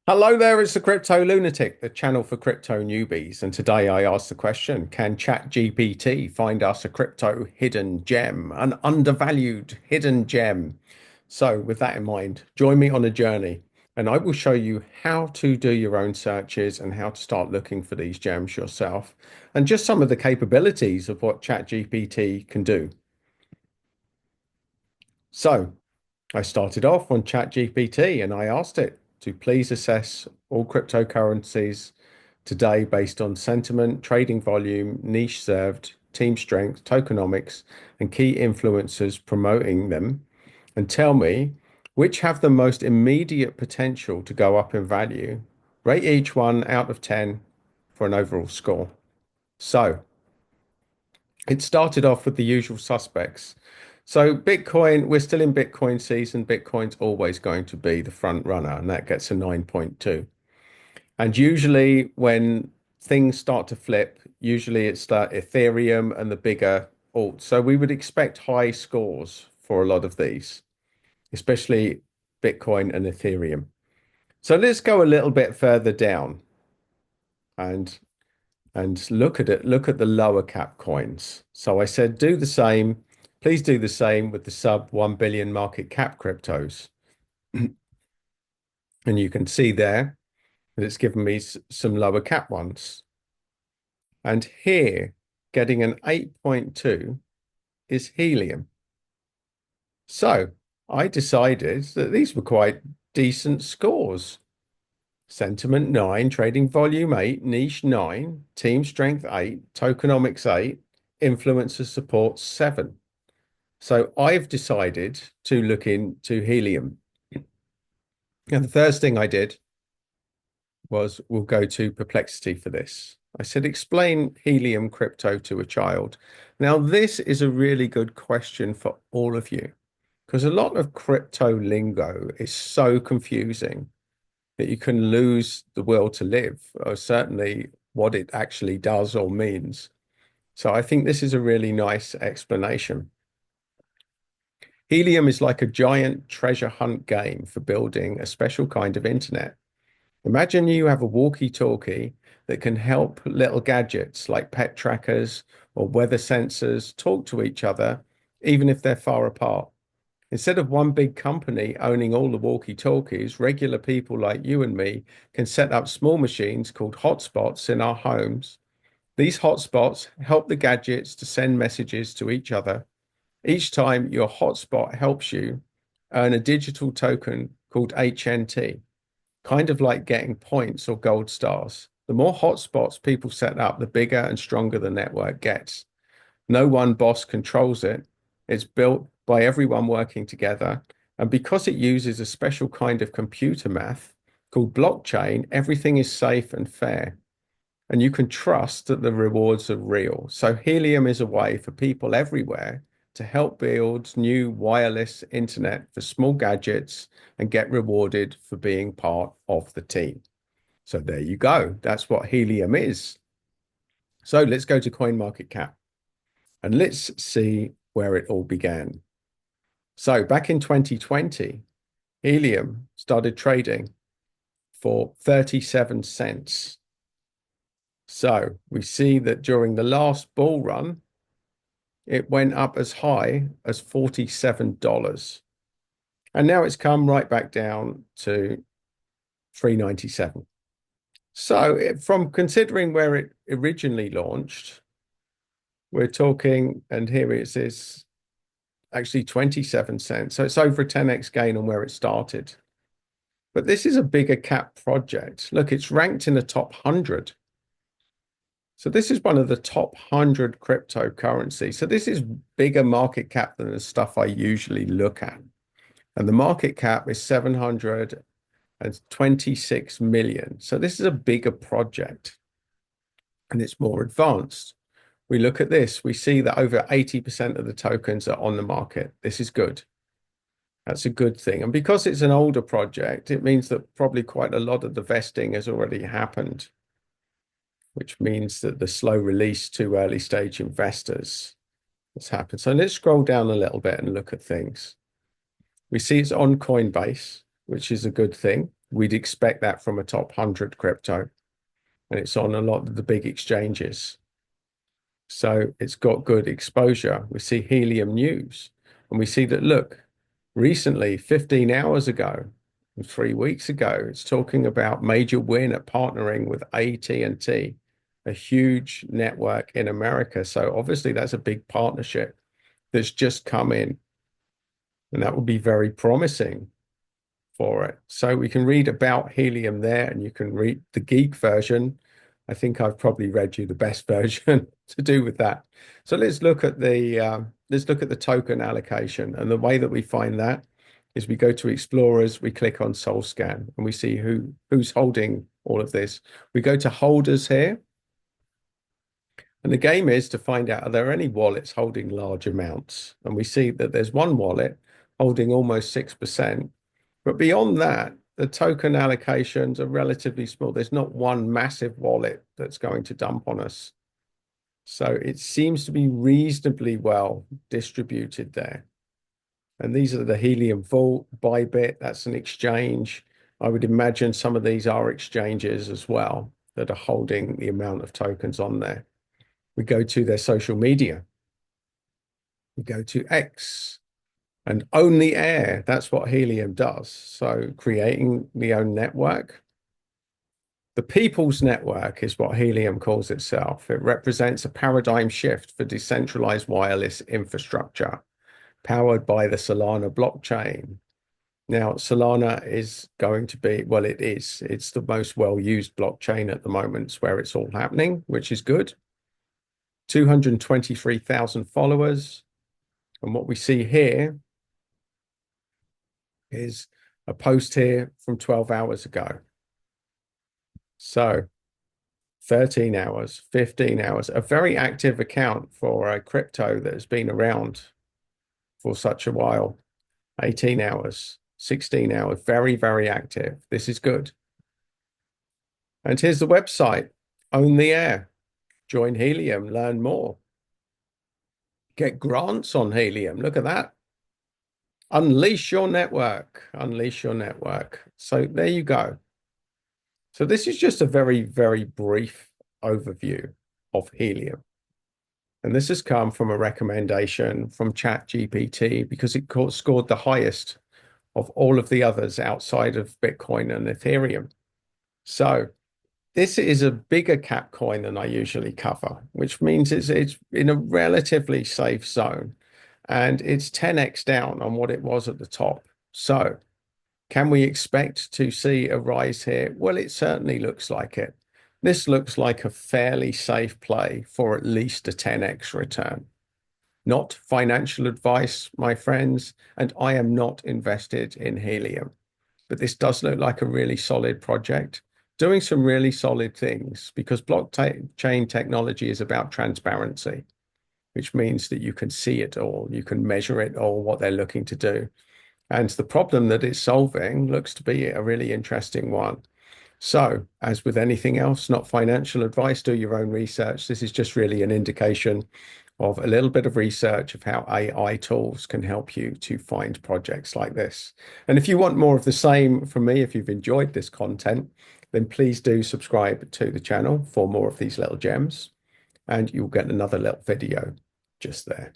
Hello there, it's the Crypto Lunatic, the channel for crypto newbies. And today I asked the question, can ChatGPT find us a crypto hidden gem, an undervalued hidden gem? So with that in mind, join me on a journey and I will show you how to do your own searches and how to start looking for these gems yourself and just some of the capabilities of what ChatGPT can do. So I started off on ChatGPT and I asked it to please assess all cryptocurrencies today based on sentiment, trading volume, niche served, team strength, tokenomics, and key influencers promoting them, and tell me which have the most immediate potential to go up in value. Rate each one out of 10 for an overall score. So it started off with the usual suspects. So Bitcoin, we're still in Bitcoin season. Bitcoin's always going to be the front runner, and that gets a 9.2. And usually when things start to flip, usually it's the Ethereum and the bigger alts. So we would expect high scores for a lot of these, especially Bitcoin and Ethereum. So let's go a little bit further down and look at it, look at the lower cap coins. So I said, do the same. Please do the same with the sub 1 billion market cap cryptos. And you can see there that it's given me some lower cap ones. And here, getting an 8.2 is Helium. So I decided that these were quite decent scores. Sentiment 9, trading volume 8, niche 9, team strength 8, tokenomics 8, influencer support 7. So I've decided to look into Helium. And the first thing I did was we'll go to Perplexity for this. I said, explain Helium crypto to a child. Now, this is a really good question for all of you because a lot of crypto lingo is so confusing that you can lose the will to live, or certainly what it actually does or means. So I think this is a really nice explanation. Helium is like a giant treasure hunt game for building a special kind of internet. Imagine you have a walkie-talkie that can help little gadgets like pet trackers or weather sensors talk to each other, even if they're far apart. Instead of one big company owning all the walkie-talkies, regular people like you and me can set up small machines called hotspots in our homes. These hotspots help the gadgets to send messages to each other. Each time your hotspot helps you earn a digital token called HNT, kind of like getting points or gold stars. The more hotspots people set up, the bigger and stronger the network gets. No one boss controls it. It's built by everyone working together. And because it uses a special kind of computer math called blockchain, everything is safe and fair. And you can trust that the rewards are real. So Helium is a way for people everywhere to help build new wireless internet for small gadgets and get rewarded for being part of the team. So there you go. That's what Helium is. So let's go to CoinMarketCap and let's see where it all began. So back in 2020, Helium started trading for 37 cents. So we see that during the last bull run, it went up as high as $47. And now it's come right back down to 397. So from considering where it originally launched, we're talking, and here it is actually 27 cents. So it's over a 10x gain on where it started. But this is a bigger cap project. Look, it's ranked in the top 100. So this is one of the top 100 cryptocurrencies. So this is bigger market cap than the stuff I usually look at. And the market cap is 726 million. So this is a bigger project and it's more advanced. We look at this, we see that over 80% of the tokens are on the market. This is good. That's a good thing. And because it's an older project, it means that probably quite a lot of the vesting has already happened, which means that the slow release to early stage investors has happened. So let's scroll down a little bit and look at things. We see it's on Coinbase, which is a good thing. we'd expect that from a top 100 crypto, and it's on a lot of the big exchanges. So it's got good exposure. We see Helium News, and we see that, look, recently, 15 hours ago, 3 weeks ago, it's talking about major win at partnering with AT&T, a huge network in America. So obviously that's a big partnership that's just come in, and that would be very promising for it. So we can read about Helium there, and you can read the geek version. I think I've probably read you the best version to do with that. So let's look at the token allocation, and the way that we find that is we go to Explorers, we click on Soul Scan, and we see who's holding all of this. We go to Holders here, and the game is to find out, are there any wallets holding large amounts? And we see that there's one wallet holding almost 6%. But beyond that, the token allocations are relatively small. There's not one massive wallet that's going to dump on us. So it seems to be reasonably well distributed there. And these are the Helium Vault, Bybit, that's an exchange. I would imagine some of these are exchanges as well that are holding the amount of tokens on there. We go to their social media. We go to X and own the air. That's what Helium does. So creating the own network. The people's network is what Helium calls itself. It represents a paradigm shift for decentralized wireless infrastructure powered by the Solana blockchain. Now, Solana is going to be, well, it is. It's the most well-used blockchain at the moment. It's where it's all happening, which is good. 223,000 followers. And what we see here is a post here from 12 hours ago. So 13 hours, 15 hours, a very active account for a crypto that has been around for such a while. 18 hours, 16 hours, very, very active. This is good. And here's the website, Own the Air, join Helium, learn more. Get grants on Helium. Look at that. Unleash your network. Unleash your network. So there you go. So this is just a very, very brief overview of Helium. And this has come from a recommendation from ChatGPT because it scored the highest of all of the others outside of Bitcoin and Ethereum. So this is a bigger cap coin than I usually cover, which means it's in a relatively safe zone. And it's 10x down on what it was at the top. So can we expect to see a rise here? Well, it certainly looks like it. This looks like a fairly safe play for at least a 10x return. Not financial advice, my friends, and I am not invested in Helium. But this does look like a really solid project, doing some really solid things because blockchain technology is about transparency, which means that you can see it all, you can measure it all, what they're looking to do. And the problem that it's solving looks to be a really interesting one. So, as with anything else, not financial advice, do your own research. This is just really an indication of a little bit of research of how AI tools can help you to find projects like this. And if you want more of the same from me, if you've enjoyed this content, then please do subscribe to the channel for more of these little gems, and you'll get another little video just there.